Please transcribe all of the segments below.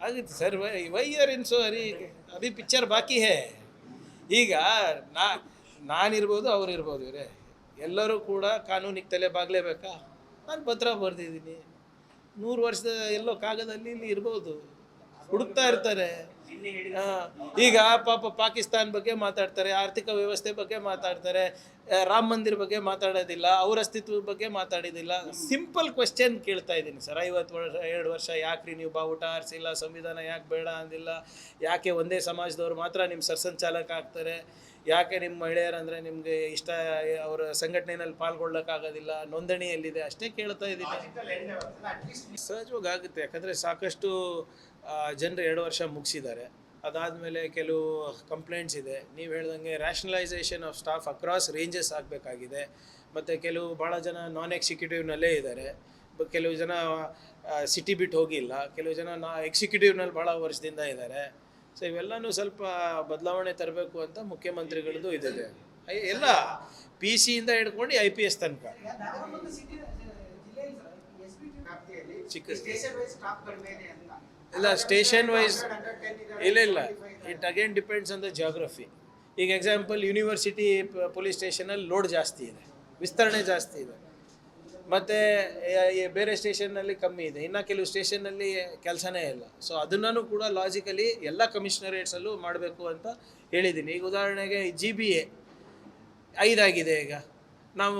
ಆಗುತ್ತೆ sir. Why are in so Hari, Abhi picture ಬಾಕಿ ಹೇ. ಈಗ ನಾನಿರ್ಬೋದು, ಅವ್ರಿರ್ಬೋದು, ಇವರೇ ಎಲ್ಲರೂ ಕೂಡ ಕಾನೂನಿಗೆ ತಲೆ ಬಾಗಲೇಬೇಕಾ? ನಾನು ಪತ್ರ ಬರೆದಿದ್ದೀನಿ. 100 ವರ್ಷದ ಎಲ್ಲೋ ಕಾಗದಲ್ಲಿ ಇಲ್ಲಿ ಇರ್ಬೋದು, ಹುಡುಕ್ತಾ ಇರ್ತಾರೆ. ಈಗ ಪಾಪ ಪಾಕಿಸ್ತಾನ ಬಗ್ಗೆ ಮಾತಾಡ್ತಾರೆ, ಆರ್ಥಿಕ ವ್ಯವಸ್ಥೆ ಬಗ್ಗೆ ಮಾತಾಡ್ತಾರೆ, ರಾಮ ಮಂದಿರ ಬಗ್ಗೆ ಮಾತಾಡೋದಿಲ್ಲ, ಅವ್ರ ಅಸ್ತಿತ್ವದ ಬಗ್ಗೆ ಮಾತಾಡೋದಿಲ್ಲ. ಸಿಂಪಲ್ ಕ್ವೆಶ್ಚನ್ ಕೇಳ್ತಾ ಇದ್ದೀನಿ ಸರ್. 52 ವರ್ಷ ಯಾಕ್ರಿ ನೀವು ಬಾವುಟ ಆರಿಸಿಲ್ಲ, ಸಂವಿಧಾನ ಯಾಕೆ ಬೇಡ ಅಂದಿಲ್ಲ, ಯಾಕೆ ಒಂದೇ ಸಮಾಜದವ್ರು ಮಾತ್ರ ನಿಮ್ಮ ಸರ್ಸಂಚಾಲಕ ಆಗ್ತಾರೆ, ಯಾಕೆ ನಿಮ್ಮ ಮಹಿಳೆಯರಂದರೆ ನಿಮಗೆ ಇಷ್ಟ, ಅವರ ಸಂಘಟನೆಯಲ್ಲಿ ಪಾಲ್ಗೊಳ್ಳೋಕ್ಕಾಗೋದಿಲ್ಲ, ನೋಂದಣಿಯಲ್ಲಿದೆ, ಅಷ್ಟೇ ಕೇಳ್ತಾ ಇದ್ದೀನಿ. ಸಹಜವಾಗಿ ಆಗುತ್ತೆ, ಯಾಕಂದರೆ ಸಾಕಷ್ಟು ಜನರು 2 ವರ್ಷ ಮುಗಿಸಿದ್ದಾರೆ. ಅದಾದಮೇಲೆ ಕೆಲವು ಕಂಪ್ಲೇಂಟ್ಸ್ ಇದೆ. ನೀವು ಹೇಳ್ದಂಗೆ rationalisation of staff across ranges ಆಗಬೇಕಾಗಿದೆ. ಮತ್ತು ಕೆಲವು ಭಾಳ ಜನ ನಾನ್ ಎಕ್ಸಿಕ್ಯೂಟಿವ್ನಲ್ಲೇ ಇದ್ದಾರೆ, ಕೆಲವು ಜನ ಸಿಟಿ ಬಿಟ್ಟು ಹೋಗಿಲ್ಲ, ಕೆಲವು ಜನ ಎಕ್ಸಿಕ್ಯೂಟಿವ್ನಲ್ಲಿ ಭಾಳ ವರ್ಷದಿಂದ ಇದ್ದಾರೆ. ಸೊ ಇವೆಲ್ಲನೂ ಸ್ವಲ್ಪ ಬದಲಾವಣೆ ತರಬೇಕು ಅಂತ ಮುಖ್ಯಮಂತ್ರಿಗಳದ್ದು ಇದಿದೆ. ಎಲ್ಲ PC ಇಂದ ಹಿಡ್ಕೊಂಡು IPS ತನಕ ಚಿಕ್ಕ ಇಲ್ಲ, ಸ್ಟೇಷನ್ ವೈಸ್ ಇಲ್ಲ. It again depends on the geography. ಈಗ ಎಕ್ಸಾಂಪಲ್ ಯೂನಿವರ್ಸಿಟಿ ಪೊಲೀಸ್ ಸ್ಟೇಷನಲ್ಲಿ ಲೋಡ್ ಜಾಸ್ತಿ ಇದೆ, ವಿಸ್ತರಣೆ ಜಾಸ್ತಿ ಇದೆ, ಮತ್ತು ಬೇರೆ ಸ್ಟೇಷನ್ನಲ್ಲಿ ಕಮ್ಮಿ ಇದೆ, ಇನ್ನು ಕೆಲವು ಸ್ಟೇಷನ್ನಲ್ಲಿ ಕೆಲಸನೇ ಇಲ್ಲ. ಸೊ ಅದನ್ನು ಕೂಡ ಲಾಜಿಕಲಿ ಎಲ್ಲ ಕಮಿಷನರೇಟ್ಸಲ್ಲೂ ಮಾಡಬೇಕು ಅಂತ ಹೇಳಿದ್ದೀನಿ. ಈಗ ಉದಾಹರಣೆಗೆ GBA 5 ಆಗಿದೆ. ಈಗ ನಾವು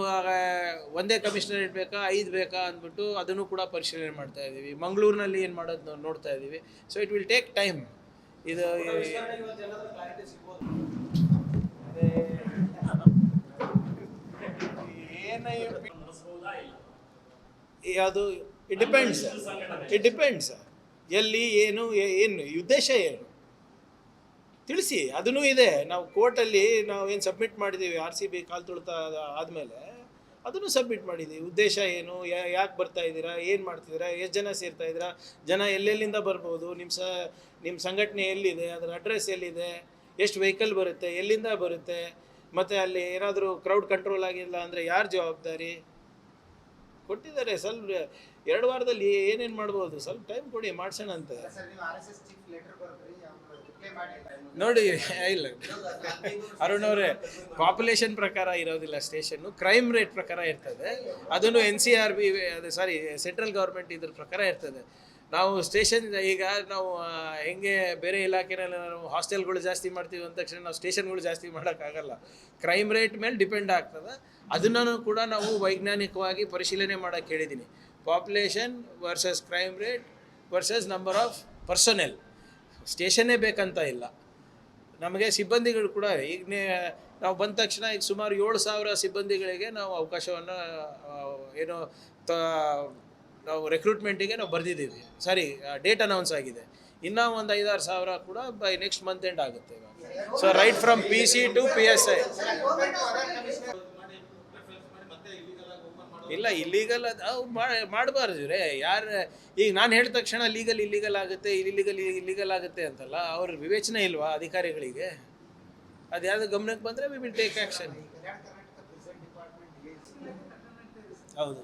ಒಂದೇ ಕಮಿಷನರೇಟ್ ಬೇಕಾ 5 ಬೇಕಾ ಅಂದ್ಬಿಟ್ಟು ಅದನ್ನು ಕೂಡ ಪರಿಶೀಲನೆ ಮಾಡ್ತಾ ಇದ್ದೀವಿ. ಮಂಗಳೂರಿನಲ್ಲಿ ಏನು ಮಾಡೋದು ನೋಡ್ತಾ ಇದ್ದೀವಿ. So it will take time. ಇದು ಅದು ಇಟ್ ಡಿಪೆಂಡ್ಸ್ ಎಲ್ಲಿ ಏನು ಉದ್ದೇಶ ಏನು ತಿಳಿಸಿ. ಅದೂ ಇದೆ. ನಾವು ಕೋರ್ಟಲ್ಲಿ ನಾವು ಏನು ಸಬ್ಮಿಟ್ ಮಾಡಿದ್ದೀವಿ, RCB ಕಾಲು ತುಳಿತ ಆದಮೇಲೆ ಅದನ್ನು ಸಬ್ಮಿಟ್ ಮಾಡಿದ್ದೀವಿ. ಉದ್ದೇಶ ಏನು, ಯಾಕೆ ಬರ್ತಾ ಇದ್ದೀರಾ, ಏನು ಮಾಡ್ತಿದ್ದೀರಾ, ಎಷ್ಟು ಜನ ಸೇರ್ತಾ ಇದ್ದೀರಾ, ಜನ ಎಲ್ಲೆಲ್ಲಿಂದ ಬರ್ಬೋದು, ನಿಮ್ಮ ಸಂಘಟನೆ ಎಲ್ಲಿದೆ, ಅದರ ಅಡ್ರೆಸ್ ಎಲ್ಲಿದೆ, ಎಷ್ಟು ವೆಹಿಕಲ್ ಬರುತ್ತೆ, ಎಲ್ಲಿಂದ ಬರುತ್ತೆ, ಮತ್ತು ಅಲ್ಲಿ ಏನಾದರೂ ಕ್ರೌಡ್ ಕಂಟ್ರೋಲ್ ಆಗಿಲ್ಲ ಅಂದರೆ ಯಾರು ಜವಾಬ್ದಾರಿ ಕೊಟ್ಟಿದ್ದಾರೆ. ಸ್ವಲ್ಪ 2 ವಾರದಲ್ಲಿ ಏನೇನು ಮಾಡ್ಬೋದು, ಸ್ವಲ್ಪ ಟೈಮ್ ಕೊಡಿ, ಮಾಡ್ಸೋಣ ಅಂತ. ನೋಡಿ, ಇಲ್ಲ ಅರುಣ್ ಅವರೇ, ಪಾಪ್ಯುಲೇಷನ್ ಪ್ರಕಾರ ಇರೋದಿಲ್ಲ ಸ್ಟೇಷನ್ನು, ಕ್ರೈಮ್ ರೇಟ್ ಪ್ರಕಾರ ಇರ್ತದೆ. ಅದನ್ನು NCRB ಸೆಂಟ್ರಲ್ ಗೌರ್ಮೆಂಟ್ ಇದ್ರ ಪ್ರಕಾರ ಇರ್ತದೆ. ನಾವು ಸ್ಟೇಷನ್ ಈಗ ನಾವು ಹೆಂಗೆ ಬೇರೆ ಇಲಾಖೆನಲ್ಲಿ ನಾವು ಹಾಸ್ಟೆಲ್ಗಳು ಜಾಸ್ತಿ ಮಾಡ್ತೀವಿ ಅಂದ ತಕ್ಷಣ ನಾವು ಸ್ಟೇಷನ್ಗಳು ಜಾಸ್ತಿ ಮಾಡೋಕ್ಕಾಗಲ್ಲ. ಕ್ರೈಮ್ ರೇಟ್ ಮೇಲೆ ಡಿಪೆಂಡ್ ಆಗ್ತದೆ. ಅದನ್ನು ಕೂಡ ನಾವು ವೈಜ್ಞಾನಿಕವಾಗಿ ಪರಿಶೀಲನೆ ಮಾಡೋಕ್ಕೆ ಹೇಳಿದ್ದೀನಿ. Population versus crime rate versus number of personnel. ಸ್ಟೇಷನ್ನೇ ಬೇಕಂತ ಇಲ್ಲ, ನಮಗೆ ಸಿಬ್ಬಂದಿಗಳು ಕೂಡ. ಈಗ ನಾವು ಬಂದ ತಕ್ಷಣ ಈಗ ಸುಮಾರು 7,000 ಸಿಬ್ಬಂದಿಗಳಿಗೆ ನಾವು ಅವಕಾಶವನ್ನು ನಾವು ರೆಕ್ರೂಟ್ಮೆಂಟಿಗೆ ನಾವು ಬರೆದಿದ್ದೀವಿ. ಡೇಟ್ ಅನೌನ್ಸ್ ಆಗಿದೆ. ಇನ್ನೂ ಒಂದು 5-6 ಸಾವಿರ ಕೂಡ ಬೈ ನೆಕ್ಸ್ಟ್ ಮಂತ್ ಎಂಡ್ ಆಗುತ್ತೆ. So write from PC to PSI. ಇಲ್ಲ, ಇಲ್ಲೀಗಲ್ ಅದು ಮಾಡಬಾರ್ದು ರೇ. ಯಾರು ಈಗ ನಾನು ಹೇಳಿದ ತಕ್ಷಣ ಇಲ್ಲೀಗಲ್ ಆಗುತ್ತೆ, ಇಲ್ಲೀಗಲ್ ಆಗುತ್ತೆ ಅಂತಲ್ಲ, ಅವ್ರ ವಿವೇಚನೆ ಇಲ್ವಾ ಅಧಿಕಾರಿಗಳಿಗೆ? ಅದು ಯಾವುದು ಗಮನಕ್ಕೆ ಬಂದರೆ ವಿ ವಿಲ್ ಟೇಕ್ ಆ್ಯಕ್ಷನ್. ಹೌದು,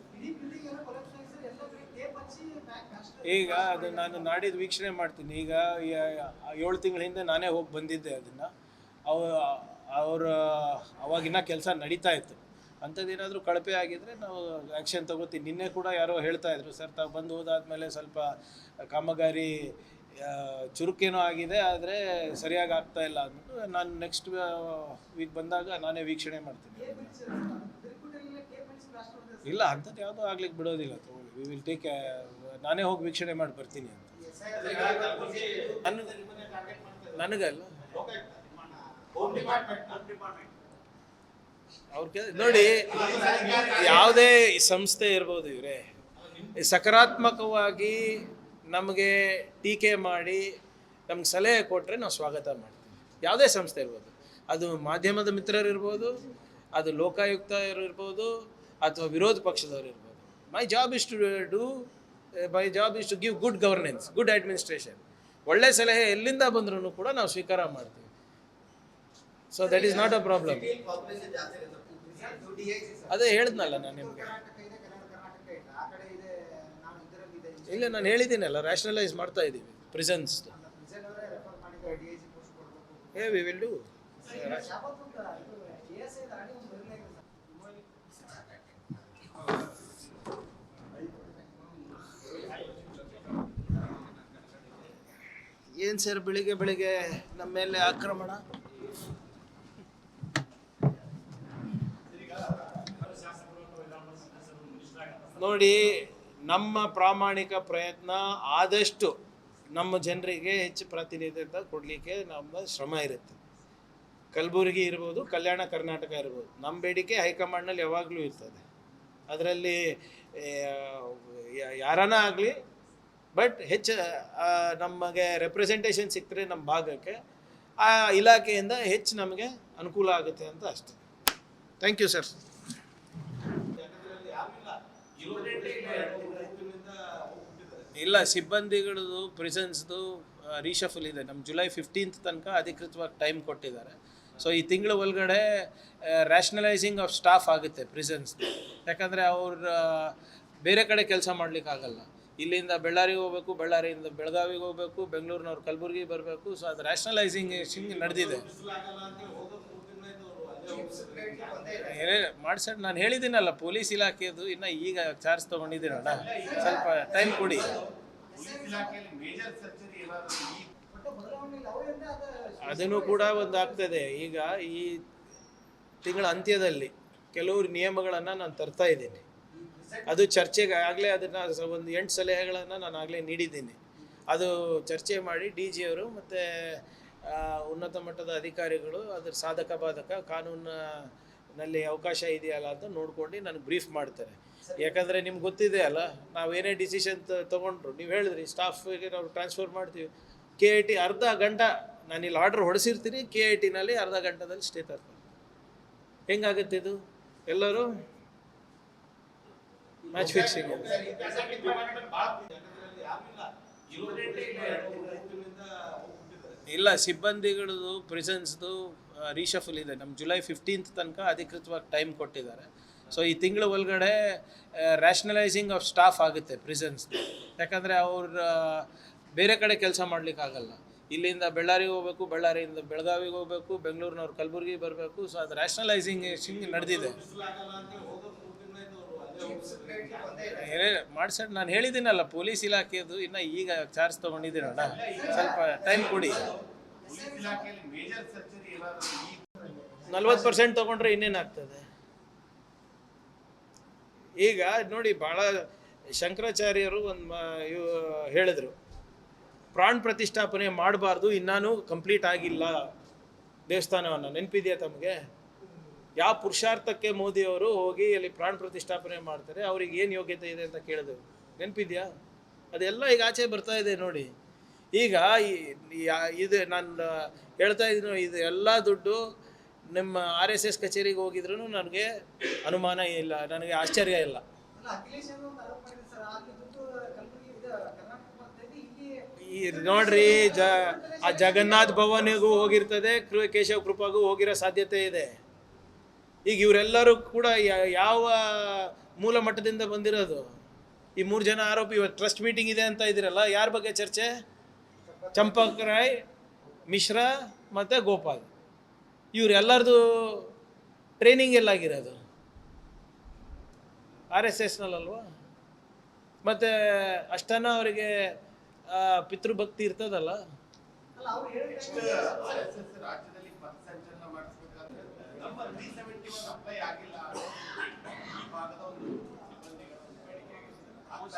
ಈಗ ಅದು ನಾನು ನಾಡಿದ್ದು ವೀಕ್ಷಣೆ ಮಾಡ್ತೀನಿ. ಈಗ 7 ತಿಂಗಳ ಹಿಂದೆ ನಾನೇ ಹೋಗಿ ಬಂದಿದ್ದೆ. ಅದನ್ನು ಅವಾಗಿನ್ನ ಕೆಲಸ ನಡೀತಾ ಇತ್ತು. ಅಂಥದ್ದೇನಾದರೂ ಕಳಪೆ ಆಗಿದ್ದರೆ ನಾವು ಆ್ಯಕ್ಷನ್ ತೊಗೋತೀವಿ. ನಿನ್ನೆ ಕೂಡ ಯಾರೋ ಹೇಳ್ತಾ ಇದ್ರು, ಸರ್ ತಾವು ಬಂದು ಹೋದಾದ್ಮೇಲೆ ಸ್ವಲ್ಪ ಕಾಮಗಾರಿ ಚುರುಕೇನೋ ಆಗಿದೆ, ಆದರೆ ಸರಿಯಾಗಿ ಆಗ್ತಾ ಇಲ್ಲ ಅಂದ್ಬಿಟ್ಟು ನಾನು ನೆಕ್ಸ್ಟ್ ವೀಕ್ ಬಂದಾಗ ನಾನೇ ವೀಕ್ಷಣೆ ಮಾಡ್ತೀನಿ. ಇಲ್ಲ, ಅಂಥದ್ದು ಯಾವುದೂ ಆಗ್ಲಿಕ್ಕೆ ಬಿಡೋದಿಲ್ಲ. ತಗೊಳ್ಳಿ, ವಿ ವಿಲ್ ಟೇಕ್. ನಾನೇ ಹೋಗಿ ವೀಕ್ಷಣೆ ಮಾಡಿ ಬರ್ತೀನಿ ಅಂತ. ನನಗಲ್ಲ, ನೋಡಿ, ಯಾವುದೇ ಸಂಸ್ಥೆ ಇರ್ಬೋದು ಇವರೇ, ಸಕಾರಾತ್ಮಕವಾಗಿ ನಮಗೆ ಟೀಕೆ ಮಾಡಿ ನಮ್ಗೆ ಸಲಹೆ ಕೊಟ್ಟರೆ ನಾವು ಸ್ವಾಗತ ಮಾಡ್ತೀವಿ. ಯಾವುದೇ ಸಂಸ್ಥೆ ಇರ್ಬೋದು, ಅದು ಮಾಧ್ಯಮದ ಮಿತ್ರರು ಇರ್ಬೋದು, ಅದು ಲೋಕಾಯುಕ್ತ ಇರ್ಬೋದು, ಅಥವಾ ವಿರೋಧ ಪಕ್ಷದವರು ಇರ್ಬೋದು. My job is to give good governance, good administration. ಒಳ್ಳೆ ಸಲಹೆ ಎಲ್ಲಿಂದ ಬಂದ್ರೂ ಕೂಡ ನಾವು ಸ್ವೀಕಾರ ಮಾಡ್ತೀವಿ. So that is not a problem. ಅದೇ ಹೇಳಿದ್ನಲ್ಲ ನಾನು ನಿಮಗೆ. ಇಲ್ಲ, ನಾನು ಹೇಳಿದ್ದೀನಲ್ಲ, ರ್ಯಾಷನಲೈಸ್ ಮಾಡ್ತಾ ಇದ್ದೀವಿ. ಪ್ರಿಸನ್ಸ್. We will do. ಏನು ಸರ್ ಬೆಳಿಗ್ಗೆ ಬೆಳಿಗ್ಗೆ ನಮ್ಮ ಮೇಲೆ ಆಕ್ರಮಣ? ನೋಡಿ, ನಮ್ಮ ಪ್ರಾಮಾಣಿಕ ಪ್ರಯತ್ನ ಆದಷ್ಟು ನಮ್ಮ ಜನರಿಗೆ ಹೆಚ್ಚು ಪ್ರಾತಿನಿಧ್ಯತೆ ಕೊಡಲಿಕ್ಕೆ ನಮ್ಮ ಶ್ರಮ ಇರುತ್ತೆ. ಕಲಬುರಗಿ ಇರ್ಬೋದು, ಕಲ್ಯಾಣ ಕರ್ನಾಟಕ ಇರ್ಬೋದು, ನಮ್ಮ ಬೇಡಿಕೆ ಹೈಕಮಾಂಡ್ನಲ್ಲಿ ಯಾವಾಗಲೂ ಇರ್ತದೆ. ಅದರಲ್ಲಿ ಯಾರನ್ನ ಆಗಲಿ, ಬಟ್ ಹೆಚ್ಚು ನಮಗೆ ರೆಪ್ರೆಸೆಂಟೇಷನ್ ಸಿಕ್ಕರೆ ನಮ್ಮ ಭಾಗಕ್ಕೆ ಆ ಇಲಾಖೆಯಿಂದ ಹೆಚ್ಚು ನಮಗೆ ಅನುಕೂಲ ಆಗುತ್ತೆ ಅಂತ ಅಷ್ಟೆ. Thank you sir. ಇಲ್ಲ, ಸಿಬ್ಬಂದಿಗಳದು ಪ್ರಿಸನ್ಸ್ದು ರೀಶಫಲ್ ಇದೆ. ನಮ್ಮ ಜುಲೈ 15th ತನಕ ಅಧಿಕೃತವಾಗಿ ಟೈಮ್ ಕೊಟ್ಟಿದ್ದಾರೆ. ಸೊ ಈ ತಿಂಗಳ ಒಳಗಡೆ ರ್ಯಾಷನಲೈಸಿಂಗ್ ಆಫ್ ಸ್ಟಾಫ್ ಆಗುತ್ತೆ ಪ್ರಿಸನ್ಸ್ದು. ಯಾಕಂದರೆ ಅವ್ರು ಬೇರೆ ಕಡೆ ಕೆಲಸ ಮಾಡಲಿಕ್ಕಾಗಲ್ಲ. ಇಲ್ಲಿಂದ ಬೆಳ್ಳಾರಿಗೆ ಹೋಗಬೇಕು, ಬೆಳ್ಳಾರಿಯಿಂದ ಬೆಳಗಾವಿಗೆ ಹೋಗಬೇಕು, ಬೆಂಗಳೂರಿನವ್ರು ಕಲಬುರಗಿ ಬರಬೇಕು. ಸೊ ಅದು ರ್ಯಾಷನಲೈಸಿಂಗ್ ನಡೆದಿದೆ. ಮಾಡ್ಸೋಣ, ನಾನು ಹೇಳಿದ್ದೀನಲ್ಲ, ಪೊಲೀಸ್ ಇಲಾಖೆದು ಇನ್ನು ಈಗ ಚಾರ್ಜ್ ತೊಗೊಂಡಿದ್ದೀನಣ್ಣ, ಸ್ವಲ್ಪ ಟೈಮ್ ಕೊಡಿ. ಅದನ್ನು ಕೂಡ ಒಂದು ಆಗ್ತದೆ. ಈಗ ಈ ತಿಂಗಳ ಅಂತ್ಯದಲ್ಲಿ ಕೆಲವರು ನಿಯಮಗಳನ್ನು ನಾನು ತರ್ತಾ ಇದ್ದೀನಿ. ಅದು ಚರ್ಚೆಗೆ ಆಗಲೇ ಅದನ್ನು ಒಂದು 8 ಸಲಹೆಗಳನ್ನು ನಾನು ಆಗಲೇ ನೀಡಿದ್ದೀನಿ. ಅದು ಚರ್ಚೆ ಮಾಡಿ DG ಅವರು ಮತ್ತು ಉನ್ನತ ಮಟ್ಟದ ಅಧಿಕಾರಿಗಳು ಅದರ ಸಾಧಕ ಬಾಧಕ ಕಾನೂನಿನಲ್ಲಿ ಅವಕಾಶ ಇದೆಯಲ್ಲ ಅಂತ ನೋಡ್ಕೊಂಡು ನನಗೆ ಬ್ರೀಫ್ ಮಾಡ್ತಾರೆ. ಯಾಕಂದರೆ ನಿಮ್ಗೆ ಗೊತ್ತಿದೆ ಅಲ್ಲ, ನಾವೇನೇ ಡಿಸಿಷನ್ ತೊಗೊಂಡ್ರು, ನೀವು ಹೇಳಿದ್ರಿ ಸ್ಟಾಫಿಗೆ ನಾವು ಟ್ರಾನ್ಸ್ಫರ್ ಮಾಡ್ತೀವಿ. KIT ಅರ್ಧ ಗಂಟೆ ನಾನು ಇಲ್ಲಿ ಆರ್ಡ್ರ್ ಹೊಡೆಸಿರ್ತೀನಿ, KITನಲ್ಲಿ ಅರ್ಧ ಗಂಟೆದಲ್ಲಿ ಸ್ಟೇ ತರ್ತಾರೆ. ಹೆಂಗಾಗುತ್ತೆ ಇದು? ಎಲ್ಲರೂ ಮ್ಯಾಚ್ ಫಿಕ್ಸಿಂಗ್. ಇಲ್ಲ, ಸಿಬ್ಬಂದಿಗಳದು ಪ್ರಿಸನ್ಸ್ದು ರೀಶಫಲ್ ಇದೆ. ನಮ್ಮ ಜುಲೈ 15th ತನಕ ಅಧಿಕೃತವಾಗಿ ಟೈಮ್ ಕೊಟ್ಟಿದ್ದಾರೆ. ಸೊ ಈ ತಿಂಗಳ ಒಳಗಡೆ ರ್ಯಾಷನಲೈಸಿಂಗ್ ಆಫ್ ಸ್ಟಾಫ್ ಆಗುತ್ತೆ ಪ್ರಿಸನ್ಸ್ದು. ಯಾಕಂದರೆ ಅವ್ರು ಬೇರೆ ಕಡೆ ಕೆಲಸ ಮಾಡಲಿಕ್ಕಾಗಲ್ಲ. ಇಲ್ಲಿಂದ ಬೆಳ್ಳಾರಿಗೆ ಹೋಗಬೇಕು, ಬೆಳ್ಳಾರಿಯಿಂದ ಬೆಳಗಾವಿಗೆ ಹೋಗಬೇಕು, ಬೆಂಗಳೂರಿನವ್ರು ಕಲಬುರಗಿ ಬರಬೇಕು. ಸೊ ಅದು ರ್ಯಾಷನಲೈಸಿಂಗ್ ನಡೆದಿದೆ. ಮಾಡ್ಸೋಣ, ನಾನು ಹೇಳಿದ್ದೀನಲ್ಲ, ಪೊಲೀಸ್ ಇಲಾಖೆದು ಇನ್ನು ಈಗ ಚಾರ್ಜ್ ತೊಗೊಂಡಿದ್ದೀನಣ್ಣ, ಸ್ವಲ್ಪ ಟೈಮ್ ಕೊಡಿ. 40% ತೊಗೊಂಡ್ರೆ ಇನ್ನೇನಾಗ್ತದೆ? ಈಗ ನೋಡಿ, ಭಾಳ ಶಂಕರಾಚಾರ್ಯರು ಒಂದು ಹೇಳಿದ್ರು, ಪ್ರಾಣ ಪ್ರತಿಷ್ಠಾಪನೆ ಮಾಡಬಾರ್ದು, ಇನ್ನೂ ಕಂಪ್ಲೀಟ್ ಆಗಿಲ್ಲ ದೇವಸ್ಥಾನವನ್ನು. ನೆನಪಿದೆಯಾ ತಮಗೆ? ಯಾವ ಪುರುಷಾರ್ಥಕ್ಕೆ ಮೋದಿಯವರು ಹೋಗಿ ಅಲ್ಲಿ ಪ್ರಾಣ ಪ್ರತಿಷ್ಠಾಪನೆ ಮಾಡ್ತಾರೆ, ಅವ್ರಿಗೆ ಏನು ಯೋಗ್ಯತೆ ಇದೆ ಅಂತ ಕೇಳಿದ್ರು. ನೆನಪಿದೆಯಾ? ಅದೆಲ್ಲ ಈಗ ಆಚೆ ಬರ್ತಾ ಇದೆ ನೋಡಿ. ಈಗ ಇದು ನಾನು ಹೇಳ್ತಾ ಇದ್ದೀನಿ, ಇದು ಎಲ್ಲ ದುಡ್ಡು ನಿಮ್ಮ RSS ಕಚೇರಿಗೆ ಹೋಗಿದ್ರು ನನಗೆ ಅನುಮಾನ ಇಲ್ಲ, ನನಗೆ ಆಶ್ಚರ್ಯ ಇಲ್ಲ. ಈ ನೋಡ್ರಿ, ಆ ಜಗನ್ನಾಥ್ ಭವನಿಗೂ ಹೋಗಿರ್ತದೆ, ಕೇಶವ ಕೃಪಾಗೂ ಹೋಗಿರೋ ಸಾಧ್ಯತೆ ಇದೆ. ಈಗ ಇವರೆಲ್ಲರೂ ಕೂಡ ಯಾವ ಮೂಲ ಮಟ್ಟದಿಂದ ಬಂದಿರೋದು? ಈ 3 ಜನ ಆರೋಪಿ. ಇವತ್ತು ಟ್ರಸ್ಟ್ ಮೀಟಿಂಗ್ ಇದೆ ಅಂತ ಇದ್ದೀರಲ್ಲ, ಯಾರ ಬಗ್ಗೆ ಚರ್ಚೆ? ಚಂಪಕ್ ರಾಯ್, ಮಿಶ್ರಾ ಮತ್ತು ಗೋಪಾಲ್. ಇವರೆಲ್ಲರದು ಟ್ರೈನಿಂಗ್ ಎಲ್ಲಾಗಿರೋದು RSSನಲ್ಲಲ್ವಾ? ಮತ್ತು ಅಷ್ಟನ್ನ ಅವರಿಗೆ ಪಿತೃಭಕ್ತಿ ಇರ್ತದಲ್ಲ.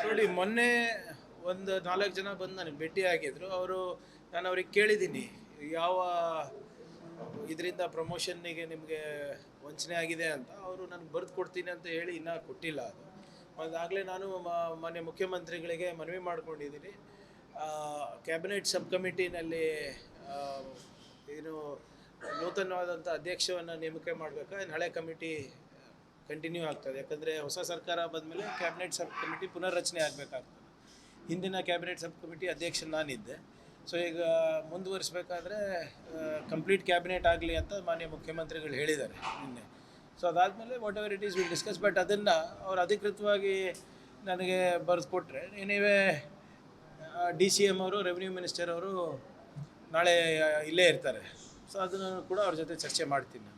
ನೋಡಿ, ಮೊನ್ನೆ ಒಂದು 4 ಜನ ಬಂದು ನನಗೆ ಭೇಟಿ ಆಗಿದ್ರು. ನಾನು ಅವ್ರಿಗೆ ಕೇಳಿದ್ದೀನಿ, ಯಾವ ಇದರಿಂದ ಪ್ರಮೋಷನ್ನಿಗೆ ನಿಮಗೆ ವಂಚನೆ ಆಗಿದೆ ಅಂತ. ಅವರು ನನಗೆ ಬರೆದು ಕೊಡ್ತೀನಿ ಅಂತ ಹೇಳಿ ಇನ್ನೂ ಕೊಟ್ಟಿಲ್ಲ. ಅದು ಆಗಲೇ ನಾನು ಮಾನ್ಯ ಮುಖ್ಯಮಂತ್ರಿಗಳಿಗೆ ಮನವಿ ಮಾಡ್ಕೊಂಡಿದ್ದೀನಿ. ಕ್ಯಾಬಿನೆಟ್ ಸಬ್ ಕಮಿಟಿನಲ್ಲಿ ಏನು ನೂತನವಾದಂಥ ಅಧ್ಯಕ್ಷವನ್ನು ನೇಮಕ ಮಾಡಬೇಕಾ, ಹಳೆ ಕಮಿಟಿ ಕಂಟಿನ್ಯೂ ಆಗ್ತದೆ? ಯಾಕಂದರೆ ಹೊಸ ಸರ್ಕಾರ ಬಂದಮೇಲೆ ಕ್ಯಾಬಿನೆಟ್ ಸಬ್ ಕಮಿಟಿ ಪುನರ್ರಚನೆ ಆಗಬೇಕಾಗ್ತದೆ. ಹಿಂದಿನ ಕ್ಯಾಬಿನೆಟ್ ಸಬ್ ಕಮಿಟಿ ಅಧ್ಯಕ್ಷ ನಾನಿದ್ದೆ. ಸೊ ಈಗ ಮುಂದುವರಿಸಬೇಕಾದ್ರೆ ಕಂಪ್ಲೀಟ್ ಕ್ಯಾಬಿನೆಟ್ ಆಗಲಿ ಅಂತ ಮಾನ್ಯ ಮುಖ್ಯಮಂತ್ರಿಗಳು ಹೇಳಿದ್ದಾರೆ ನಿನ್ನೆ. ಸೊ ಅದಾದಮೇಲೆ what ever it is will discuss. But ಅದನ್ನು ಅವ್ರು ಅಧಿಕೃತವಾಗಿ ನನಗೆ ಬರೆದು ಕೊಟ್ಟರೆ, ನೀವೇ DCM ಅವರು, ರೆವಿನ್ಯೂ ಮಿನಿಸ್ಟರ್ ಅವರು ನಾಳೆ ಇಲ್ಲೇ ಇರ್ತಾರೆ. ಸೊ ಅದನ್ನು ಕೂಡ ಅವ್ರ ಜೊತೆ ಚರ್ಚೆ ಮಾಡ್ತೀನಿ ಅಂತ.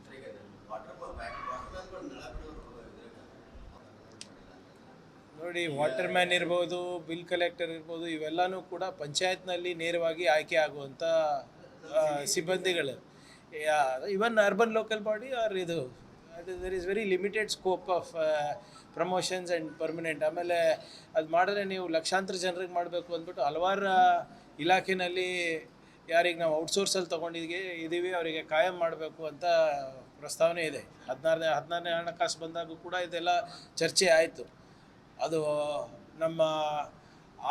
ನೋಡಿ, ವಾಟರ್ ಮ್ಯಾನ್ ಇರ್ಬೋದು, ಬಿಲ್ ಕಲೆಕ್ಟರ್ ಇರ್ಬೋದು, ಇವೆಲ್ಲನೂ ಕೂಡ ಪಂಚಾಯತ್ನಲ್ಲಿ ನೇರವಾಗಿ ಆಯ್ಕೆ ಆಗುವಂಥ ಸಿಬ್ಬಂದಿಗಳು. ಇವನ್ ಅರ್ಬನ್ ಲೋಕಲ್ ಬಾಡಿ ಆರ್ ಇದು there is very limited scope of promotions and permanent. ಆಮೇಲೆ ಅದು ಮಾಡಿದ್ರೆ ನೀವು ಲಕ್ಷಾಂತರ ಜನರಿಗೆ ಮಾಡಬೇಕು ಅಂದ್ಬಿಟ್ಟು ಹಲವಾರು ಇಲಾಖೆಯಲ್ಲಿ ಯಾರಿಗೆ ನಾವು ಔಟ್ಸೋರ್ಸಲ್ಲಿ ತೊಗೊಂಡಿದ್ದೀವಿ ಅವರಿಗೆ ಕಾಯಂ ಮಾಡಬೇಕು ಅಂತ ಪ್ರಸ್ತಾವನೆ ಇದೆ. 16ನೇ ಹಣಕಾಸು ಬಂದಾಗೂ ಕೂಡ ಇದೆಲ್ಲ ಚರ್ಚೆ ಆಯಿತು. ಅದು ನಮ್ಮ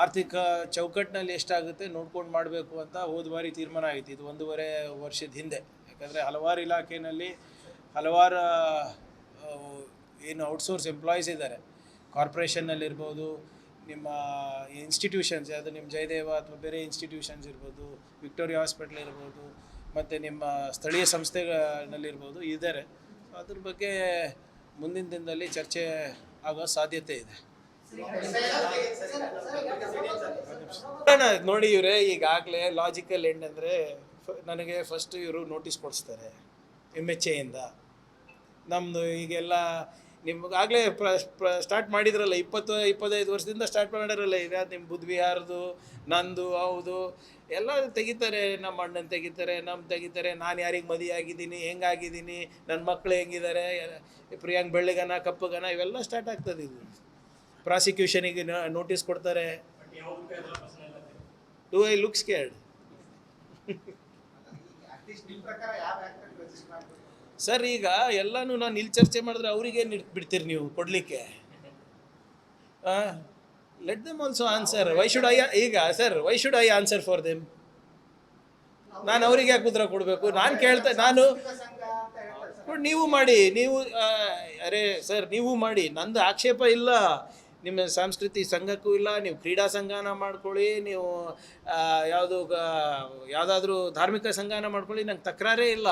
ಆರ್ಥಿಕ ಚೌಕಟ್ಟಿನಲ್ಲಿ ಎಷ್ಟಾಗುತ್ತೆ ನೋಡ್ಕೊಂಡು ಮಾಡಬೇಕು ಅಂತ ಹೋದ ಬಾರಿ ತೀರ್ಮಾನ ಆಯಿತು. ಇದು 1.5 ವರ್ಷದ ಹಿಂದೆ. ಯಾಕಂದರೆ ಹಲವಾರು ಇಲಾಖೆಯಲ್ಲಿ ಹಲವಾರು ಏನು ಔಟ್ಸೋರ್ಸ್ ಎಂಪ್ಲಾಯೀಸ್ ಇದ್ದಾರೆ. ಕಾರ್ಪೊರೇಷನ್ನಲ್ಲಿರ್ಬೋದು, ನಿಮ್ಮ ಇನ್ಸ್ಟಿಟ್ಯೂಷನ್ಸ್, ಯಾವುದು ನಿಮ್ಮ ಜಯದೇವ ಅಥವಾ ಬೇರೆ ಇನ್ಸ್ಟಿಟ್ಯೂಷನ್ಸ್ ಇರ್ಬೋದು, ವಿಕ್ಟೋರಿಯಾ ಹಾಸ್ಪಿಟ್ಲ್ ಇರ್ಬೋದು, ಮತ್ತು ನಿಮ್ಮ ಸ್ಥಳೀಯ ಸಂಸ್ಥೆಗಳಲ್ಲಿರ್ಬೋದು ಇದ್ದಾರೆ. ಅದ್ರ ಬಗ್ಗೆ ಮುಂದಿನ ದಿನದಲ್ಲಿ ಚರ್ಚೆ ಆಗೋ ಸಾಧ್ಯತೆ ಇದೆ. ನೋಡಿ ಇವರೇ, ಈಗಾಗಲೇ ಲಾಜಿಕಲ್ ಎಂಡ್ ಅಂದರೆ ನನಗೆ ಫಸ್ಟ್ ಇವರು ನೋಟಿಸ್ ಕೊಡಿಸ್ತಾರೆ MHAಯಿಂದ. ನಮ್ಮದು ಈಗೆಲ್ಲ ನಿಮ್ಗಾಗಲೇ ಸ್ಟಾರ್ಟ್ ಮಾಡಿದ್ರಲ್ಲ, 20-25 ವರ್ಷದಿಂದ ಸ್ಟಾರ್ಟ್ ಮಾಡಿರಲ್ಲ. ಈಗ ನಿಮ್ಮ ಬುದ್ಧ ವಿಹಾರದು, ನಂದು, ಹೌದು ಎಲ್ಲ ತೆಗಿತಾರೆ. ನಮ್ಮ ಅಣ್ಣನ ತೆಗಿತಾರೆ, ತೆಗಿತಾರೆ. ನಾನು ಯಾರಿಗೆ ಮದುವೆ ಆಗಿದ್ದೀನಿ, ಹೆಂಗಾಗಿದ್ದೀನಿ, ನನ್ನ ಮಕ್ಕಳು ಹೆಂಗಿದ್ದಾರೆ, ಪ್ರಿಯಾಂಕ್ ಬೆಳ್ಳಗನ ಕಪ್ಪಗನ, ಇವೆಲ್ಲ ಸ್ಟಾರ್ಟ್ ಆಗ್ತದೆ. ಇದು ಪ್ರಾಸಿಕ್ಯೂಷನಿಗೆ ನೋಟಿಸ್ ಕೊಡ್ತಾರೆ. Do I look scared? Sir, ಈಗ ಎಲ್ಲನೂ ನಾನು ಇಲ್ಲಿ ಚರ್ಚೆ ಮಾಡಿದ್ರೆ ಅವರಿಗೆ ಬಿಡ್ತೀರಿ ನೀವು ಕೊಡಲಿಕ್ಕೆ? Let them also answer. Why should I answer for them? ನಾನು ಅವರಿಗೆ ಯಾಕೆ ಉತ್ತರ ಕೊಡಬೇಕು? ನಾನು ನೀವು ಮಾಡಿ, ಅರೆ ಸರ್, ನೀವು ಮಾಡಿ, ನಂದು ಆಕ್ಷೇಪ ಇಲ್ಲ. ನಿಮ್ಮ ಸಾಂಸ್ಕೃತಿಕ ಸಂಘಕ್ಕೂ ಇಲ್ಲ. ನೀವು ಕ್ರೀಡಾ ಸಂಘನ ಮಾಡ್ಕೊಳ್ಳಿ, ನೀವು ಯಾವುದಾದ್ರೂ ಧಾರ್ಮಿಕ ಸಂಘನ ಮಾಡ್ಕೊಳ್ಳಿ, ನಂಗೆ ತಕರಾರೇ ಇಲ್ಲ.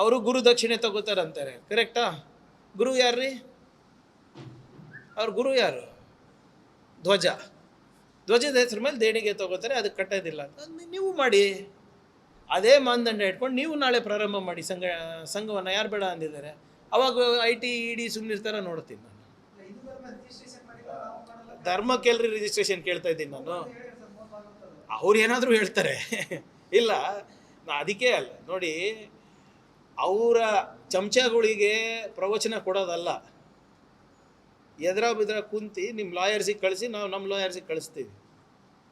ಅವರು ಗುರು ದಕ್ಷಿಣೆ ತಗೋತಾರಂತಾರೆ, ಕರೆಕ್ಟಾ? ಗುರು ಯಾರ್ರೀ? ಅವ್ರ ಗುರು ಯಾರು? ಧ್ವಜದ ಹೆಸರು ಮೇಲೆ ದೇಣಿಗೆ ತಗೋತಾರೆ, ಅದಕ್ಕೆ ಕಟ್ಟೋದಿಲ್ಲ. ನೀವು ಮಾಡಿ, ಅದೇ ಮಾನದಂಡ ಇಟ್ಕೊಂಡು ನೀವು ನಾಳೆ ಪ್ರಾರಂಭ ಮಾಡಿ ಸಂಘವನ್ನು. ಯಾರು ಬೇಡ ಅಂದಿದ್ದಾರೆ? ಅವಾಗ IT ED ಸುಮ್ಮನಿರ್ತಾರ ನೋಡ್ತೀನಿ ನಾನು. ಧರ್ಮಕ್ಕೆಲ್ರಿ ರಿಜಿಸ್ಟ್ರೇಷನ್ ಕೇಳ್ತಾ ಇದ್ದೀನಿ ನಾನು. ಅವ್ರು ಏನಾದರೂ ಹೇಳ್ತಾರೆ. ಇಲ್ಲ, ಅದಕ್ಕೆ ಅಲ್ಲ ನೋಡಿ, ಅವರ ಚಮಚಗಳಿಗೆ ಪ್ರವಚನ ಕೊಡೋದಲ್ಲ. ಎದುರ ಬಿದ್ರ ಕುಂತು ನಿಮ್ಮ ಲಾಯರ್ಸಿಗೆ ಕಳಿಸಿ, ನಾವು ನಮ್ಮ ಲಾಯರ್ಸಿಗೆ ಕಳಿಸ್ತೀವಿ.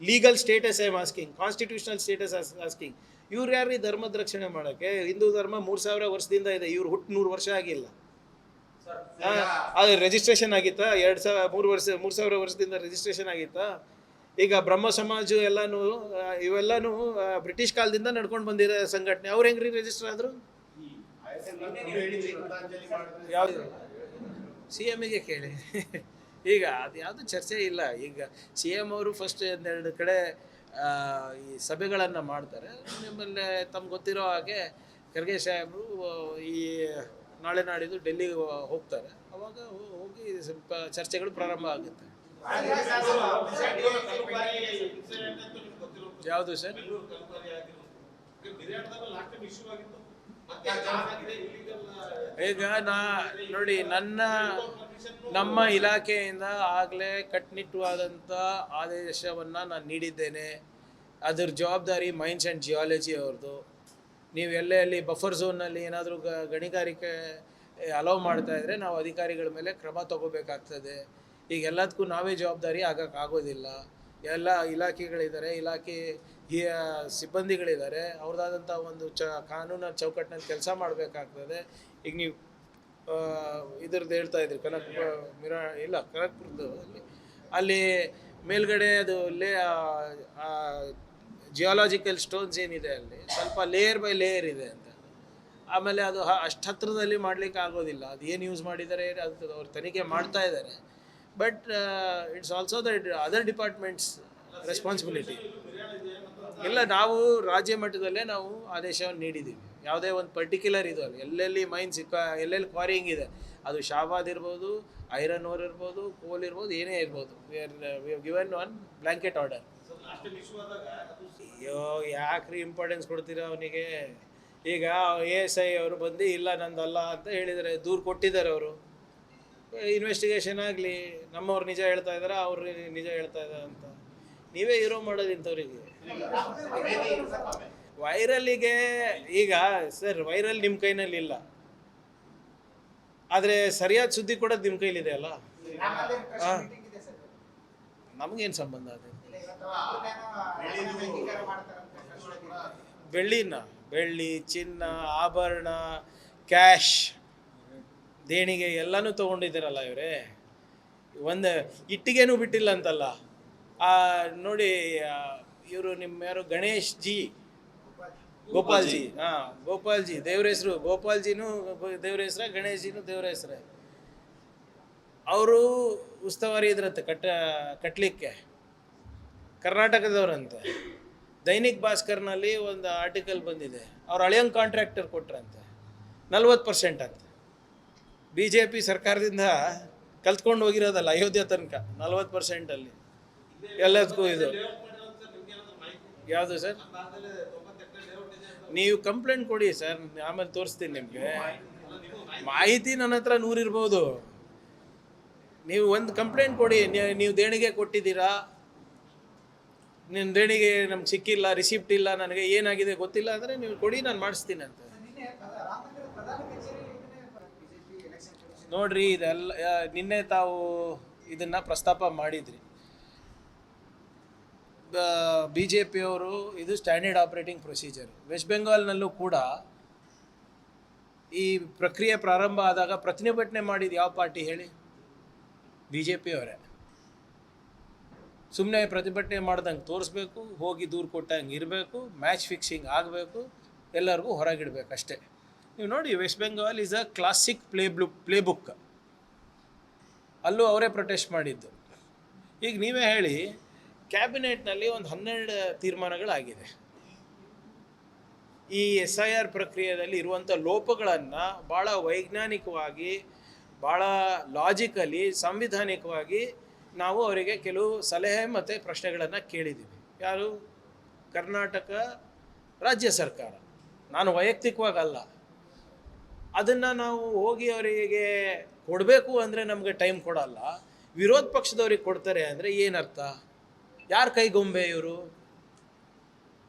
Legal status I asking, constitutional status asking. ಇವ್ರು ಯಾರು ಧರ್ಮದ ರಕ್ಷಣೆ ಮಾಡೋಕ್ಕೆ? ಹಿಂದೂ ಧರ್ಮ 3000 ವರ್ಷದಿಂದ ಇದೆ. ಇವ್ರು ಹುಟ್ಟು 100 ವರ್ಷ ಆಗಿಲ್ಲ. ಅದು ರಿಜಿಸ್ಟ್ರೇಷನ್ ಆಗಿತ್ತಾ? 3000 ವರ್ಷದಿಂದ ರಿಜಿಸ್ಟ್ರೇಷನ್ ಆಗಿತ್ತಾ? ಈಗ ಬ್ರಹ್ಮ ಸಮಾಜ ಇವೆಲ್ಲನೂ ಬ್ರಿಟಿಷ್ ಕಾಲದಿಂದ ನಡ್ಕೊಂಡು ಬಂದಿರೋ ಸಂಘಟನೆ. ಅವ್ರು ಹೆಂಗ್ರಿ ರಿಜಿಸ್ಟರ್ ಆದರು? ಯಾವುದು? CMಗೆ ಕೇಳಿ. ಈಗ ಅದು ಯಾವುದು ಚರ್ಚೆ ಇಲ್ಲ. ಈಗ CM ಅವರು ಫಸ್ಟ್ 2 ಕಡೆ ಈ ಸಭೆಗಳನ್ನು ಮಾಡ್ತಾರೆ. ನಿಮ್ಮಲ್ಲೇ ತಮ್ಗೆ ಗೊತ್ತಿರೋ ಹಾಗೆ ಖರ್ಗೆ ಸಾಹೇಬರು ಈ ನಾಳೆ ನಾಡಿದ್ದು ಡೆಲ್ಲಿಗೆ ಹೋಗ್ತಾರೆ. ಅವಾಗ ಹೋಗಿ ಸ್ವಲ್ಪ ಚರ್ಚೆಗಳು ಪ್ರಾರಂಭ ಆಗುತ್ತೆ. ಯಾವುದು ಸರ್? ಈಗ ನೋಡಿ, ನಮ್ಮ ಇಲಾಖೆಯಿಂದ ಆಗಲೇ ಕಟ್ಟುನಿಟ್ಟವಾದಂಥ ಆದೇಶವನ್ನು ನಾನು ನೀಡಿದ್ದೇನೆ. ಅದರ ಜವಾಬ್ದಾರಿ ಮೈನ್ಸ್ ಆ್ಯಂಡ್ ಜಿಯಾಲಜಿ ಅವ್ರದ್ದು. ನೀವು ಅಲ್ಲಿ ಬಫರ್ ಝೋನ್ನಲ್ಲಿ ಏನಾದರೂ ಗಣಿಗಾರಿಕೆ ಅಲೌ ಮಾಡ್ತಾಯಿದ್ರೆ ನಾವು ಅಧಿಕಾರಿಗಳ ಮೇಲೆ ಕ್ರಮ ತಗೋಬೇಕಾಗ್ತದೆ. ಈಗ ಎಲ್ಲದಕ್ಕೂ ನಾವೇ ಜವಾಬ್ದಾರಿ ಆಗೋದಿಲ್ಲ. ಎಲ್ಲ ಇಲಾಖೆಗಳಿದ್ದಾರೆ, ಇಲಾಖೆ ಸಿಬ್ಬಂದಿಗಳಿದ್ದಾರೆ, ಅವ್ರದ್ದಾದಂಥ ಒಂದು ಕಾನೂನು ಚೌಕಟ್ಟಿನಲ್ಲಿ ಕೆಲಸ ಮಾಡಬೇಕಾಗ್ತದೆ. ಈಗ ನೀವು ಇದ್ರದ್ದು ಹೇಳ್ತಾ ಇದ್ರಿ, ಕನಕಪುರದ್ದು ಅಲ್ಲಿ ಮೇಲ್ಗಡೆ ಅದು ಜಿಯಾಲಜಿಕಲ್ ಸ್ಟೋನ್ಸ್ ಏನಿದೆ ಅಲ್ಲಿ ಸ್ವಲ್ಪ ಲೇಯರ್ ಬೈ ಲೇಯರ್ ಇದೆ ಅಂತ. ಆಮೇಲೆ ಅದು ಅಷ್ಟು ಹತ್ತಿರದಲ್ಲಿ ಮಾಡಲಿಕ್ಕೆ ಆಗೋದಿಲ್ಲ. ಅದು ಏನು ಯೂಸ್ ಮಾಡಿದ್ದಾರೆ ಅದು ಅವ್ರು ತನಿಖೆ ಮಾಡ್ತಾ ಇದ್ದಾರೆ. But it's also the other departments responsibility. ಇಲ್ಲ, ನಾವು ರಾಜ್ಯ ಮಟ್ಟದಲ್ಲೇ ನಾವು ಆದೇಶವನ್ನು ನೀಡಿದ್ದೀವಿ. ಯಾವುದೇ ಒಂದು ಪರ್ಟಿಕ್ಯುಲರ್ ಇದು ಅಲ್ಲ, ಎಲ್ಲೆಲ್ಲಿ ಮೈನ್ಸ್ ಎಲ್ಲೆಲ್ಲಿ ಕ್ವಾರಿಂಗ್ ಇದೆ, ಅದು ಶಾಬಾದ್ ಇರ್ಬೋದು, ಐರನ್ ಓರ್ ಇರ್ಬೋದು, ಕೋಲ್ ಇರ್ಬೋದು, ಏನೇ ಇರ್ಬೋದು, ಗಿವನ್ ಒನ್ ಬ್ಲ್ಯಾಂಕೆಟ್ ಆರ್ಡರ್. ಅಯ್ಯೋ ಯಾಕ್ರಿ ಇಂಪಾರ್ಟೆನ್ಸ್ ಕೊಡ್ತೀರಾ ಅವನಿಗೆ? ಈಗ ASI ಅವರು ಬಂದು ಇಲ್ಲ ನಂದಲ್ಲ ಅಂತ ಹೇಳಿದ್ದಾರೆ, ದೂರು ಕೊಟ್ಟಿದ್ದಾರೆ ಅವರು. ಇನ್ವೆಸ್ಟಿಗೇಷನ್ ಆಗಲಿ, ನಮ್ಮವ್ರು ನಿಜ ಹೇಳ್ತಾ ಇದ್ದಾರೆ, ಅವ್ರು ನಿಜ ಹೇಳ್ತಾ ಇದ್ದಾರೆ ಅಂತ ನೀವೇ ಹೀರೋ ಮಾಡೋದು ಇಂಥವ್ರಿಗೆ. ವೈರಲ್ಲಿಗೆ ಈಗ ಸರ್ ವೈರಲ್ ನಿಮ್ಮ ಕೈನಲ್ಲಿ ಇಲ್ಲ, ಆದರೆ ಸರಿಯಾದ ಸುದ್ದಿ ಕೊಡೋದು ನಿಮ್ಮ ಕೈಲಿದೆ ಅಲ್ಲ. ಹಾಂ, ನಮಗೇನು ಸಂಬಂಧ ಅದು? ಬೆಳ್ಳಿ, ಚಿನ್ನ, ಆಭರಣ, ಕ್ಯಾಶ್, ದೇಣಿಗೆ ಎಲ್ಲನೂ ತೊಗೊಂಡಿದ್ದೀರಲ್ಲ ಇವರೇ. ಒಂದು ಇಟ್ಟಿಗೆನೂ ಬಿಟ್ಟಿಲ್ಲ ಅಂತಲ್ಲ. ನೋಡಿ ಇವರು ನಿಮ್ಮ ಯಾರು ಗಣೇಶ್ ಜಿ, ಗೋಪಾಲ್ಜಿ, ಗೋಪಾಲ್ಜಿ ದೇವ್ರ ಹೆಸರು, ಗೋಪಾಲ್ಜಿನೂ ದೇವ್ರ ಹೆಸ್ರ, ಗಣೇಶ್ ಜಿನೂ ದೇವ್ರ ಹೆಸ್ರೆ. ಅವರು ಉಸ್ತುವಾರಿ ಇದ್ರಂತೆ ಕಟ್ಟಲಿಕ್ಕೆ, ಕರ್ನಾಟಕದವ್ರಂತೆ. ದೈನಿಕ್ ಭಾಸ್ಕರ್ನಲ್ಲಿ ಒಂದು ಆರ್ಟಿಕಲ್ ಬಂದಿದೆ, ಅವ್ರು ಹಳೆಯಂಗೆ ಕಾಂಟ್ರಾಕ್ಟರ್ ಕೊಟ್ರಂತೆ 40% ಅಂತ. BJP ಸರ್ಕಾರದಿಂದ ಕಲ್ತ್ಕೊಂಡು ಹೋಗಿರೋದಲ್ಲ ಅಯೋಧ್ಯೆ ತನಕ 40%ಅಲ್ಲಿ ಎಲ್ಲದಕ್ಕೂ. ಇದು ಯಾವುದು ಸರ್? ನೀವು ಕಂಪ್ಲೇಂಟ್ ಕೊಡಿ ಸರ್, ಆಮೇಲೆ ತೋರಿಸ್ತೀನಿ ನಿಮಗೆ. ಮಾಹಿತಿ ನನ್ನ ಹತ್ರ 100 ಇರ್ಬೋದು. ನೀವು ಒಂದು ಕಂಪ್ಲೇಂಟ್ ಕೊಡಿ, ನೀವು ದೇಣಿಗೆ ಕೊಟ್ಟಿದ್ದೀರಾ, ನಿಮ್ಮ ದೇಣಿಗೆ ನಮ್ಗೆ ಸಿಕ್ಕಿಲ್ಲ, ರಿಸಿಪ್ಟ್ ಇಲ್ಲ, ನನಗೆ ಏನಾಗಿದೆ ಗೊತ್ತಿಲ್ಲ ಅಂದರೆ ನೀವು ಕೊಡಿ, ನಾನು ಮಾಡಿಸ್ತೀನಿ ಅಂತ. ನೋಡ್ರಿ, ಇದೆಲ್ಲ ನಿನ್ನೆ ತಾವು ಇದನ್ನು ಪ್ರಸ್ತಾಪ ಮಾಡಿದ್ರಿ. BJP ಅವರು ಇದು ಸ್ಟ್ಯಾಂಡರ್ಡ್ ಆಪರೇಟಿಂಗ್ ಪ್ರೊಸೀಜರ್. ವೆಸ್ಟ್ ಬೆಂಗಾಲ್ನಲ್ಲೂ ಕೂಡ ಈ ಪ್ರಕ್ರಿಯೆ ಪ್ರಾರಂಭ ಆದಾಗ ಪ್ರತಿಭಟನೆ ಮಾಡಿದ್ದು ಯಾವ ಪಾರ್ಟಿ ಹೇಳಿ? BJP ಅವರೇ. ಸುಮ್ಮನೆ ಪ್ರತಿಭಟನೆ ಮಾಡ್ದಂಗೆ ತೋರಿಸ್ಬೇಕು, ಹೋಗಿ ದೂರು ಕೊಟ್ಟಂಗೆ ಇರಬೇಕು, ಮ್ಯಾಚ್ ಫಿಕ್ಸಿಂಗ್ ಆಗಬೇಕು, ಎಲ್ಲರಿಗೂ ಹೊರಗಿಡ್ಬೇಕು ಅಷ್ಟೇ. ನೀವು ನೋಡಿ, West Bengal is a classic playbook. ಅಲ್ಲೂ ಅವರೇ ಪ್ರೊಟೆಸ್ಟ್ ಮಾಡಿದ್ದು. ಈಗ ನೀವೇ ಹೇಳಿ, ಕ್ಯಾಬಿನೆಟ್ನಲ್ಲಿ ಒಂದು 12 ತೀರ್ಮಾನಗಳಾಗಿದೆ. ಈ SIR ಪ್ರಕ್ರಿಯೆಯಲ್ಲಿ ಇರುವಂಥ ಲೋಪಗಳನ್ನು ಭಾಳ ವೈಜ್ಞಾನಿಕವಾಗಿ, ಭಾಳ ಲಾಜಿಕಲಿ, ಸಂವಿಧಾನಿಕವಾಗಿ ನಾವು ಅವರಿಗೆ ಕೆಲವು ಸಲಹೆ ಮತ್ತು ಪ್ರಶ್ನೆಗಳನ್ನು ಕೇಳಿದ್ದೀವಿ. ಯಾರು? ಕರ್ನಾಟಕ ರಾಜ್ಯ ಸರ್ಕಾರ. ನಾನು ವೈಯಕ್ತಿಕವಾಗಲ್ಲ. ಅದನ್ನು ನಾವು ಹೋಗಿ ಅವರಿಗೆ ಕೊಡಬೇಕು ಅಂದರೆ ನಮಗೆ ಟೈಮ್ ಕೊಡಲ್ಲ, ವಿರೋಧ ಪಕ್ಷದವ್ರಿಗೆ ಕೊಡ್ತಾರೆ ಅಂದರೆ ಏನರ್ಥ? ಯಾರ ಕೈಗೊಂಬೆ ಇವರು?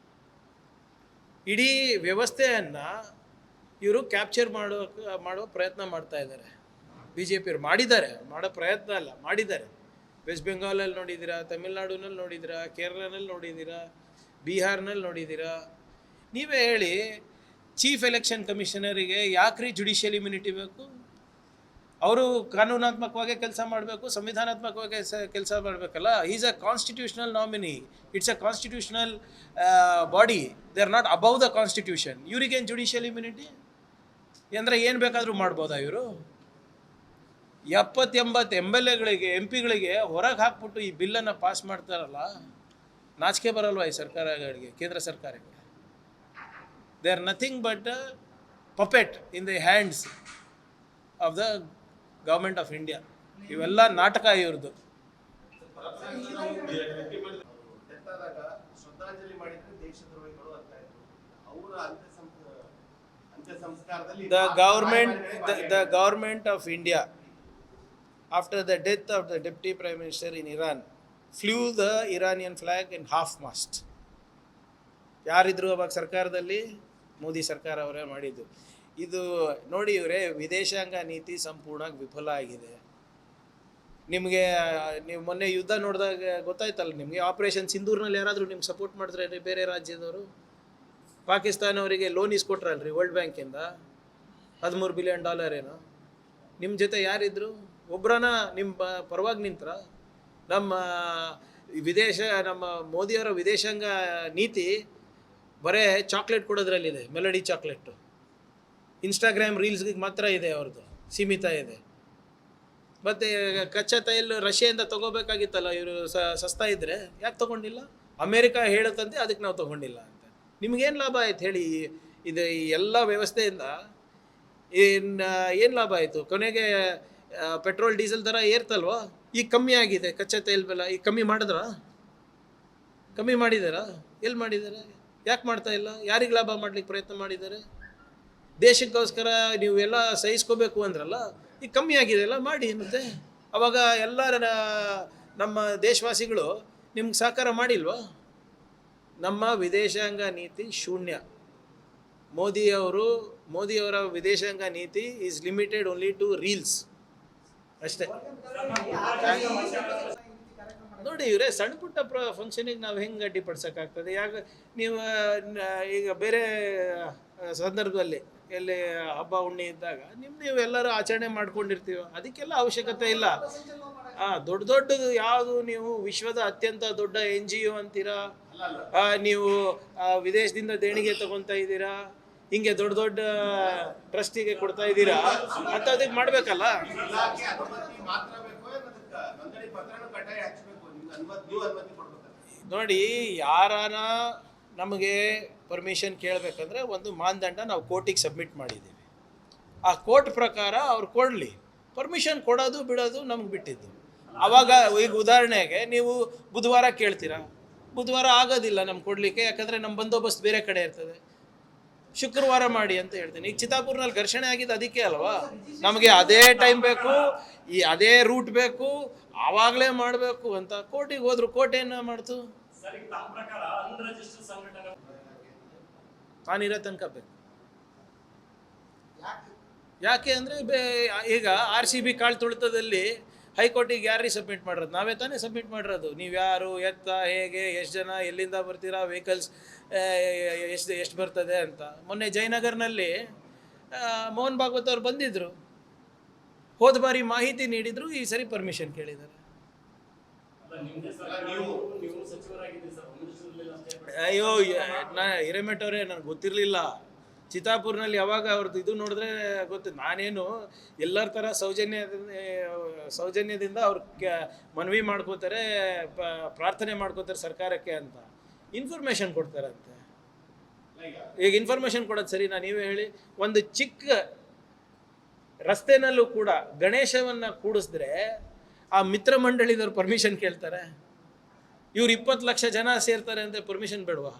ಇಡೀ ವ್ಯವಸ್ಥೆಯನ್ನು ಇವರು ಕ್ಯಾಪ್ಚರ್ ಮಾಡುವ ಪ್ರಯತ್ನ ಮಾಡ್ತಾ ಇದ್ದಾರೆ. BJP ಅವರು ಮಾಡೋ ಪ್ರಯತ್ನ ಅಲ್ಲ, ಮಾಡಿದ್ದಾರೆ. ವೆಸ್ಟ್ ಬೆಂಗಾಲಲ್ಲಿ ನೋಡಿದ್ದೀರಾ, ತಮಿಳ್ನಾಡಿನಲ್ಲಿ ನೋಡಿದ್ದೀರಾ, ಕೇರಳನಲ್ಲಿ ನೋಡಿದ್ದೀರಾ, ಬಿಹಾರ್ನಲ್ಲಿ ನೋಡಿದ್ದೀರಾ. ನೀವೇ ಹೇಳಿ, ಚೀಫ್ ಎಲೆಕ್ಷನ್ ಕಮಿಷನರಿಗೆ ಯಾಕ್ರಿ ಜುಡಿಷಿಯಲ್ ಇಮ್ಯುನಿಟಿ ಬೇಕು? ಅವರು ಕಾನೂನಾತ್ಮಕವಾಗಿ ಕೆಲಸ ಮಾಡಬೇಕು, ಸಂವಿಧಾನಾತ್ಮಕವಾಗಿ ಕೆಲಸ ಮಾಡಬೇಕಲ್ಲ. Is a constitutional nominee, it's a constitutional body, they are not above the constitution. ಇವರಿಗೇನು ಜುಡಿಷಿಯಲ್ ಇಮ್ಯುನಿಟಿ ಅಂದರೆ ಏನು ಬೇಕಾದರೂ ಮಾಡ್ಬೋದಾ ಇವರು? 70-80 MLAಗಳಿಗೆ, MP ಗಳಿಗೆ ಹೊರಗೆ ಹಾಕ್ಬಿಟ್ಟು ಈ ಬಿಲ್ಲನ್ನು ಪಾಸ್ ಮಾಡ್ತಾರಲ್ಲ, ನಾಚಿಕೆ ಬರಲ್ವಾ ಈ ಸರ್ಕಾರಗಳಿಗೆ, ಕೇಂದ್ರ ಸರ್ಕಾರಕ್ಕೆ? They are nothing but puppet in the hands of the government of India. ಇವೆಲ್ಲ ನಾಟಕ ಇವ್ರದ್ದು. The government of India, after the death of the Deputy Prime Minister in Iran, flew the Iranian flag in half mast. ಯಾರಿದ್ರು ಅವಾಗ ಸರ್ಕಾರದಲ್ಲಿ? ಮೋದಿ ಸರ್ಕಾರ ಅವರೇ ಮಾಡಿದ್ದು. ಇದು ನೋಡಿ ಇವರೇ, ವಿದೇಶಾಂಗ ನೀತಿ ಸಂಪೂರ್ಣವಾಗಿ ವಿಫಲ ಆಗಿದೆ. ನಿಮಗೆ ನೀವು ಮೊನ್ನೆ ಯುದ್ಧ ನೋಡಿದಾಗ ಗೊತ್ತಾಯ್ತಲ್ಲ ನಿಮಗೆ. ಆಪರೇಷನ್ ಸಿಂಧೂರ್ನಲ್ಲಿ ಯಾರಾದರೂ ನಿಮ್ಗೆ ಸಪೋರ್ಟ್ ಮಾಡಿದ್ರೆ ಬೇರೆ ರಾಜ್ಯದವರು? ಪಾಕಿಸ್ತಾನವರಿಗೆ ಲೋನ್ ಇಸ್ಕೊಟ್ರಲ್ರಿ ವರ್ಲ್ಡ್ ಬ್ಯಾಂಕಿಂದ $13 ಬಿಲಿಯನ್ ಏನೋ. ನಿಮ್ಮ ಜೊತೆ ಯಾರಿದ್ರು? ಒಬ್ಬರನ್ನ ನಿಮ್ಮ ಪರವಾಗಿ ನಿಂತರ? ನಮ್ಮ ಮೋದಿಯವರ ವಿದೇಶಾಂಗ ನೀತಿ ಬರೇ ಚಾಕ್ಲೇಟ್ ಕೊಡೋದ್ರಲ್ಲಿದೆ, ಮೆಲಡಿ ಚಾಕ್ಲೇಟು. ಇನ್ಸ್ಟಾಗ್ರಾಮ್ ರೀಲ್ಸ್ಗೆ ಮಾತ್ರ ಇದೆ, ಅವ್ರದ್ದು ಸೀಮಿತ ಇದೆ. ಮತ್ತು ಕಚ್ಚಾ ತೈಲ ರಷ್ಯಾದಿಂದ ತೊಗೋಬೇಕಾಗಿತ್ತಲ್ಲ, ಇವರು ಸಸ್ತಾ ಇದ್ದರೆ ಯಾಕೆ ತೊಗೊಂಡಿಲ್ಲ? ಅಮೇರಿಕಾ ಹೇಳುತ್ತಂತೆ, ಅದಕ್ಕೆ ನಾವು ತೊಗೊಂಡಿಲ್ಲ ಅಂತ. ನಿಮಗೇನು ಲಾಭ ಆಯ್ತು ಹೇಳಿ? ಇದು ಈ ಎಲ್ಲ ವ್ಯವಸ್ಥೆಯಿಂದ ಏನು ಲಾಭ ಆಯಿತು ಕೊನೆಗೆ? ಪೆಟ್ರೋಲ್ ಡೀಸೆಲ್ ದರ ಏರ್ತಲ್ವಾ? ಈಗ ಕಮ್ಮಿ ಆಗಿದೆ ಕಚ್ಚಾ ತೈಲ ಬೆಲೆ. ಈಗ ಕಮ್ಮಿ ಮಾಡಿದಾರಾ? ಎಲ್ಲಿ ಮಾಡಿದ್ದಾರೆ? ಯಾಕೆ ಮಾಡ್ತಾ ಇಲ್ಲ? ಯಾರಿಗೆ ಲಾಭ ಮಾಡ್ಲಿಕ್ಕೆ ಪ್ರಯತ್ನ ಮಾಡಿದ್ದಾರೆ? ದೇಶಕ್ಕೋಸ್ಕರ ನೀವು ಎಲ್ಲ ಸಹಿಸ್ಕೋಬೇಕು ಅಂದ್ರಲ್ಲ, ಈಗ ಕಮ್ಮಿ ಆಗಿದೆಯಲ್ಲ, ಮಾಡಿ ಮತ್ತೆ. ಅವಾಗ ಎಲ್ಲ ನಮ್ಮ ದೇಶವಾಸಿಗಳು ನಿಮ್ಗೆ ಸಹಕಾರ ಮಾಡಿಲ್ವಾ? ನಮ್ಮ ವಿದೇಶಾಂಗ ನೀತಿ ಶೂನ್ಯ. ಮೋದಿಯವರ ವಿದೇಶಾಂಗ ನೀತಿ is limited only to reels ಅಷ್ಟೇ. ನೋಡಿ ಇವರೇ, ಸಣ್ಣ ಪುಟ್ಟ ಫಂಕ್ಷನಿಗೆ ನಾವು ಹೆಂಗೆ ಅಡ್ಡಿಪಡಿಸೋಕ್ಕಾಗ್ತದೆ? ಯಾಕೆ ನೀವು ಈಗ ಬೇರೆ ಸಂದರ್ಭದಲ್ಲಿ ಎಲ್ಲಿ ಹಬ್ಬ ಹುಣ್ಣಿ ಇದ್ದಾಗ ನೀವು ಎಲ್ಲರೂ ಆಚರಣೆ ಮಾಡ್ಕೊಂಡಿರ್ತೀವಿ, ಅದಕ್ಕೆಲ್ಲ ಅವಶ್ಯಕತೆ ಇಲ್ಲ. ದೊಡ್ಡ ಯಾವುದು ನೀವು ವಿಶ್ವದ ಅತ್ಯಂತ ದೊಡ್ಡ NGO ಅಂತೀರಾ, ನೀವು ವಿದೇಶದಿಂದ ದೇಣಿಗೆ ತಗೊತಾ ಇದ್ದೀರಾ, ಹಿಂಗೆ ದೊಡ್ಡ ಟ್ರಸ್ಟಿಗೆ ಕೊಡ್ತಾ ಇದ್ದೀರಾ, ಅಂಥದಕ್ಕೆ ಮಾಡಬೇಕಲ್ಲ. ನೋಡಿ, ಯಾರಾನ ನಮಗೆ ಪರ್ಮಿಷನ್ ಕೇಳಬೇಕಂದ್ರೆ ಒಂದು ಮಾನದಂಡ ನಾವು ಕೋರ್ಟಿಗೆ ಸಬ್ಮಿಟ್ ಮಾಡಿದ್ದೀವಿ. ಆ ಕೋರ್ಟ್ ಪ್ರಕಾರ ಅವ್ರು ಕೊಡಲಿ. ಪರ್ಮಿಷನ್ ಕೊಡೋದು ಬಿಡೋದು ನಮ್ಗೆ ಬಿಟ್ಟಿದ್ದು. ಆವಾಗ ಈಗ ಉದಾಹರಣೆಗೆ ನೀವು ಬುಧವಾರ ಕೇಳ್ತೀರಾ, ಬುಧವಾರ ಆಗೋದಿಲ್ಲ ನಮ್ಗೆ ಕೊಡಲಿಕ್ಕೆ, ಯಾಕಂದರೆ ನಮ್ಮ ಬಂದೋಬಸ್ತ್ ಬೇರೆ ಕಡೆ ಇರ್ತದೆ. ಶುಕ್ರವಾರ ಮಾಡಿ ಅಂತ ಹೇಳ್ತೀನಿ. ಈಗ ಚಿತ್ತಾಪುರ್ನಲ್ಲಿ ಘರ್ಷಣೆ ಆಗಿದ್ದು ಅದಕ್ಕೆ ಅಲ್ವಾ? ನಮಗೆ ಅದೇ ಟೈಮ್ ಬೇಕು, ಅದೇ ರೂಟ್ ಬೇಕು, ಆವಾಗಲೇ ಮಾಡಬೇಕು ಅಂತ ಕೋರ್ಟಿಗೆ ಹೋದ್ರು. ಕೋರ್ಟ್ ಏನು ಮಾಡ್ತು? ತಾನಿರೋ ತನಕ ಬೇಕು. ಯಾಕೆ ಅಂದರೆ ಈಗ RCB ಕಾಳು ತುಳಿತದಲ್ಲಿ ಹೈಕೋರ್ಟಿಗೆ ಯಾರಿಗೆ ಸಬ್ಮಿಟ್ ಮಾಡಿರೋದು? ನಾವೇ ತಾನೇ ಸಬ್ಮಿಟ್ ಮಾಡಿರೋದು. ನೀವು ಯಾರು, ಎತ್ತ, ಹೇಗೆ, ಎಷ್ಟು ಜನ, ಎಲ್ಲಿಂದ ಬರ್ತೀರಾ, ವೆಹಿಕಲ್ಸ್ ಎಷ್ಟು ಬರ್ತದೆ ಅಂತ. ಮೊನ್ನೆ ಜಯನಗರ್ನಲ್ಲಿ ಮೋಹನ್ ಭಾಗವತ್ ಅವ್ರು ಬಂದಿದ್ದರು, ಹೋದ ಬಾರಿ ಮಾಹಿತಿ ನೀಡಿದ್ರು, ಈ ಸರಿ ಪರ್ಮಿಷನ್ ಕೇಳಿದ್ದಾರೆ. ಅಯ್ಯೋ, ಹಿರೇಮಠ ಅವರೇ, ನನಗೆ ಗೊತ್ತಿರಲಿಲ್ಲ. ಚಿತ್ತಾಪುರ್ನಲ್ಲಿ ಯಾವಾಗ ಅವ್ರದ್ದು ಇದು ನೋಡಿದ್ರೆ ಗೊತ್ತು. ನಾನೇನು ಎಲ್ಲರ ಥರ ಸೌಜನ್ಯದಿಂದ ಅವ್ರು ಮನವಿ ಮಾಡ್ಕೋತಾರೆ, ಪ್ರಾರ್ಥನೆ ಮಾಡ್ಕೋತಾರೆ ಸರ್ಕಾರಕ್ಕೆ ಅಂತ. ಇನ್ಫಾರ್ಮೇಷನ್ ಕೊಡ್ತಾರಂತೆ. ಈಗ ಇನ್ಫಾರ್ಮೇಷನ್ ಕೊಡೋದು ಸರಿನಾ? ನೀವೇ ಹೇಳಿ. ಒಂದು ಚಿಕ್ಕ ರಸ್ತೆನಲ್ಲೂ ಕೂಡ ಗಣೇಶವನ್ನು ಕೂಡಿಸಿದ್ರೆ ಆ ಮಿತ್ರ ಮಂಡಳಿದವ್ರು ಪರ್ಮಿಷನ್ ಕೇಳ್ತಾರೆ. ಇವ್ರು 20 ಲಕ್ಷ ಜನ ಸೇರ್ತಾರೆ ಅಂತ ಪರ್ಮಿಷನ್ ಬೇಡವಾ?